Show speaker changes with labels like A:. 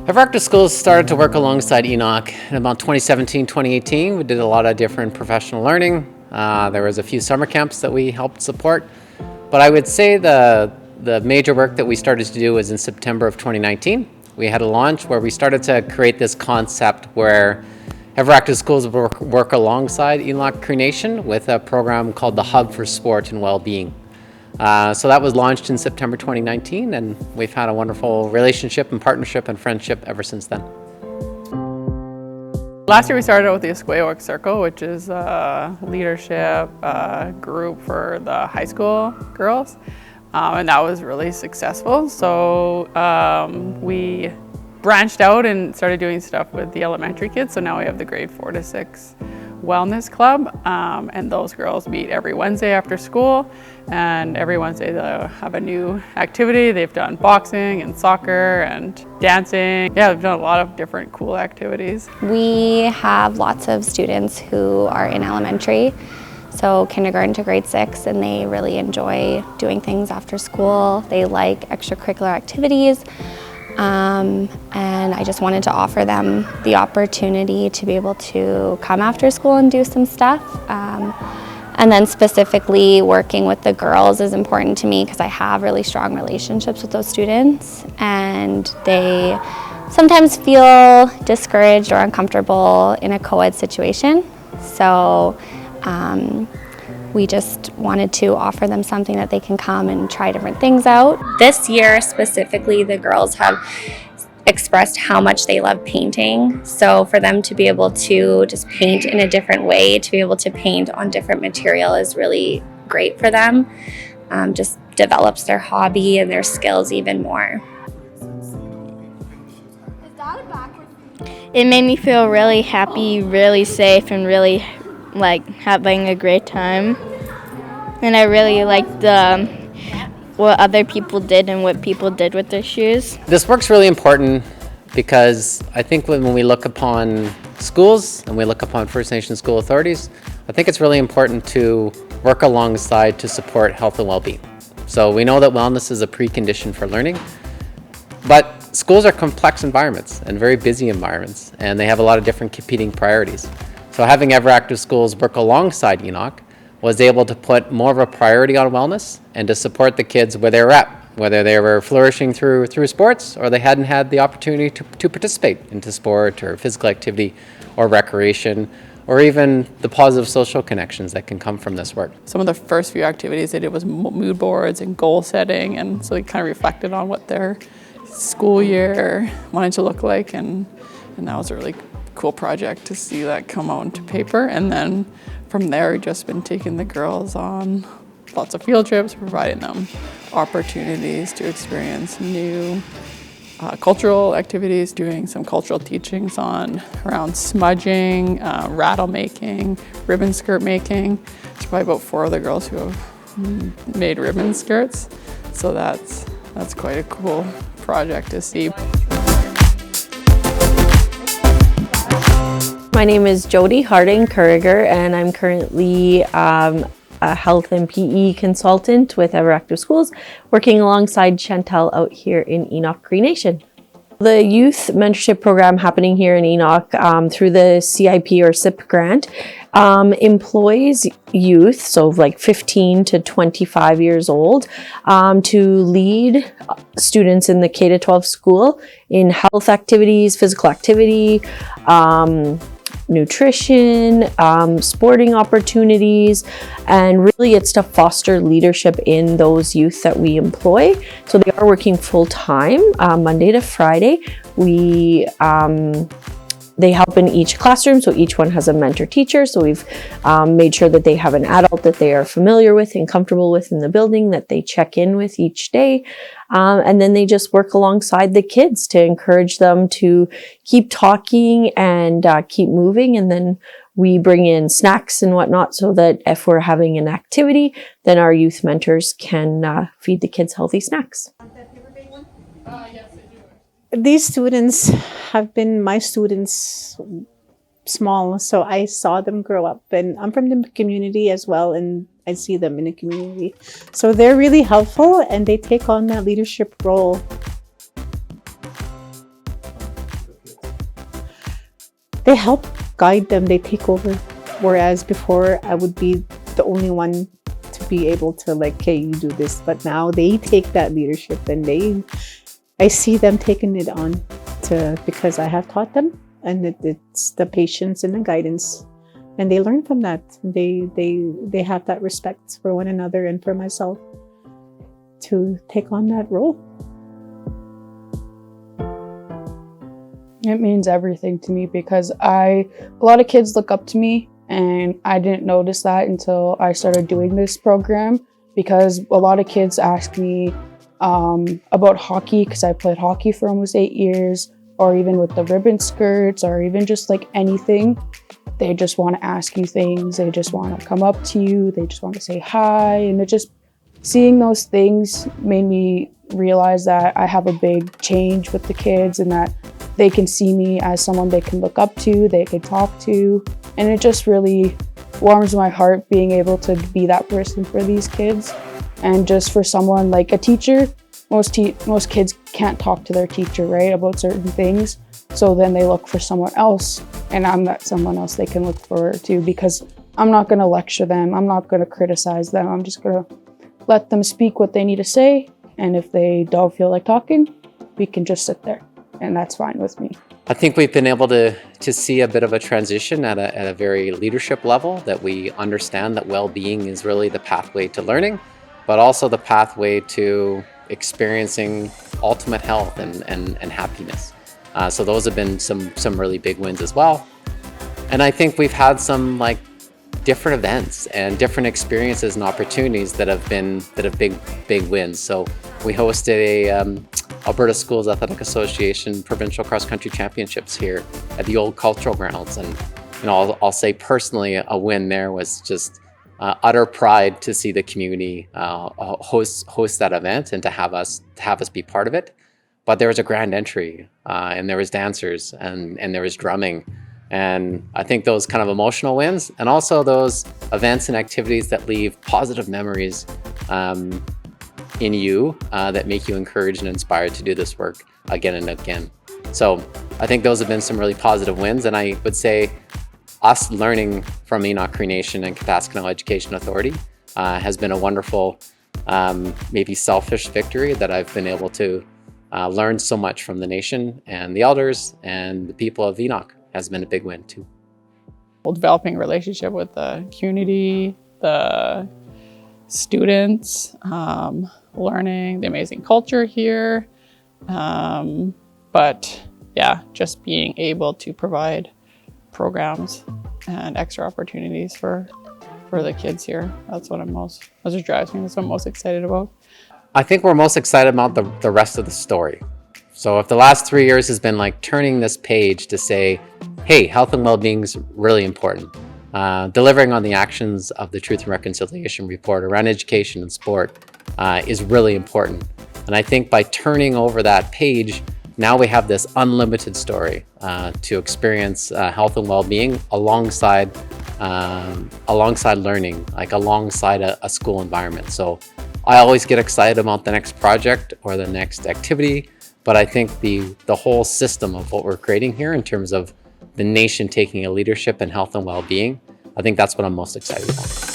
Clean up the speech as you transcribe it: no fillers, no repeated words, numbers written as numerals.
A: Ever Schools started to work alongside Enoch in about 2017, 2018. We did a lot of different professional learning. There was a few summer camps that we helped support. But I would say the major work that we started to do was in September of 2019. We had a launch where we started to create this concept where Ever Schools work alongside Enoch Cree Nation with a program called the Hub for Sport and Wellbeing. So that was launched in September 2019, and we've had a wonderful relationship and partnership and friendship ever since then.
B: Last year we started out with the Esquioic Circle, which is a leadership group for the high school girls, and that was really successful. So we branched out and started doing stuff with the elementary kids. So now we have the grade 4 to 6 wellness club, and those girls meet every Wednesday after school, and every Wednesday they have a new activity. They've done boxing and soccer and dancing. Yeah, they've done a lot of different cool activities.
C: We have lots of students who are in elementary, so kindergarten to grade 6, and they really enjoy doing things after school. They like extracurricular activities. And I just wanted to offer them the opportunity to be able to come after school and do some stuff. And then specifically working with the girls is important to me because I have really strong relationships with those students, and they sometimes feel discouraged or uncomfortable in a co-ed situation. So we just wanted to offer them something that they can come and try different things out. This year specifically, the girls have expressed how much they love painting. So for them to be able to just paint in a different way, to be able to paint on different material is really great for them. Just develops their hobby and their skills even more.
D: It made me feel really happy, really safe, and really like having a great time. And I really liked what other people did and what people did with their shoes.
A: This work's really important because I think when we look upon schools and we look upon First Nation school authorities, I think it's really important to work alongside to support health and well-being. So we know that wellness is a precondition for learning, but schools are complex environments and very busy environments, and they have a lot of different competing priorities. So having Ever Schools work alongside Enoch was able to put more of a priority on wellness and to support the kids where they were at, whether they were flourishing through sports or they hadn't had the opportunity to participate into sport or physical activity or recreation, or even the positive social connections that can come from this work.
B: Some of the first few activities they did was mood boards and goal setting, and so they kind of reflected on what their school year wanted to look like, and that was a really cool project to see that come out into paper. And then from there, we've just been taking the girls on lots of field trips, providing them opportunities to experience new cultural activities, doing some cultural teachings around smudging, rattle making, ribbon skirt making. There's probably about 4 of the girls who have made ribbon skirts. So that's quite a cool project to see.
E: My name is Jody Harding-Curriger, and I'm currently a health and PE consultant with Ever Schools, working alongside Chantel out here in Enoch Cree Nation. The youth mentorship program happening here in Enoch through the CIP or SIP grant employs youth, so like 15 to 25 years old, to lead students in the K-12 school in health activities, physical activity, nutrition, sporting opportunities, and really it's to foster leadership in those youth that we employ. So they are working full-time, Monday to Friday. We they help in each classroom, so each one has a mentor teacher. So we've made sure that they have an adult that they are familiar with and comfortable with in the building that they check in with each day. And then they just work alongside the kids to encourage them to keep talking and keep moving. And then we bring in snacks and whatnot so that if we're having an activity, then our youth mentors can feed the kids healthy snacks.
F: These students have been my students small, so I saw them grow up, and I'm from the community as well, and I see them in the community. So they're really helpful, and they take on that leadership role. They help guide them, they take over, whereas before I would be the only one to be able to like, hey, you do this, but now they take that leadership, and I see them taking it on because I have taught them, and it's the patience and the guidance, and they learn from that. They have that respect for one another and for myself to take on that role.
G: It means everything to me because a lot of kids look up to me, and I didn't notice that until I started doing this program, because a lot of kids ask me about hockey, because I played hockey for almost 8 years, or even with the ribbon skirts, or even just like anything. They just want to ask you things. They just want to come up to you. They just want to say hi. And seeing those things made me realize that I have a big change with the kids, and that they can see me as someone they can look up to, they can talk to. And it just really warms my heart being able to be that person for these kids. And just for someone like a teacher, most kids can't talk to their teacher, right, about certain things. So then they look for someone else, and I'm that someone else they can look forward to, because I'm not going to lecture them. I'm not going to criticize them. I'm just going to let them speak what they need to say. And if they don't feel like talking, we can just sit there, and that's fine with me.
A: I think we've been able to see a bit of a transition at a very leadership level, that we understand that well-being is really the pathway to learning, but also the pathway to experiencing ultimate health and happiness. So those have been some really big wins as well. And I think we've had some like different events and different experiences and opportunities that have big wins. So we hosted a Alberta Schools Athletic Association Provincial Cross Country Championships here at the old cultural grounds. And I'll say personally, a win there was just utter pride to see the community host that event and to have us be part of it. But there was a grand entry, and there was dancers, and there was drumming, and I think those kind of emotional wins, and also those events and activities that leave positive memories in you, that make you encouraged and inspired to do this work again and again. So I think those have been some really positive wins, and I would say us learning from Enoch Cree Nation and Kapaskinawa Education Authority has been a wonderful, maybe selfish victory, that I've been able to learn so much from the nation and the elders and the people of Enoch has been a big win too.
B: Developing a relationship with the community, the students, learning the amazing culture here, but yeah, just being able to provide programs and extra opportunities for the kids here. That's what just drives me. That's what I'm most excited about.
A: I think we're most excited about the rest of the story. So if the last 3 years has been like turning this page to say, hey, health and well-being is really important. Delivering on the actions of the Truth and Reconciliation Report around education and sport is really important. And I think by turning over that page, now we have this unlimited story to experience health and well-being alongside learning, like alongside a school environment. So I always get excited about the next project or the next activity, but I think the whole system of what we're creating here in terms of the nation taking a leadership in health and well-being, I think that's what I'm most excited about.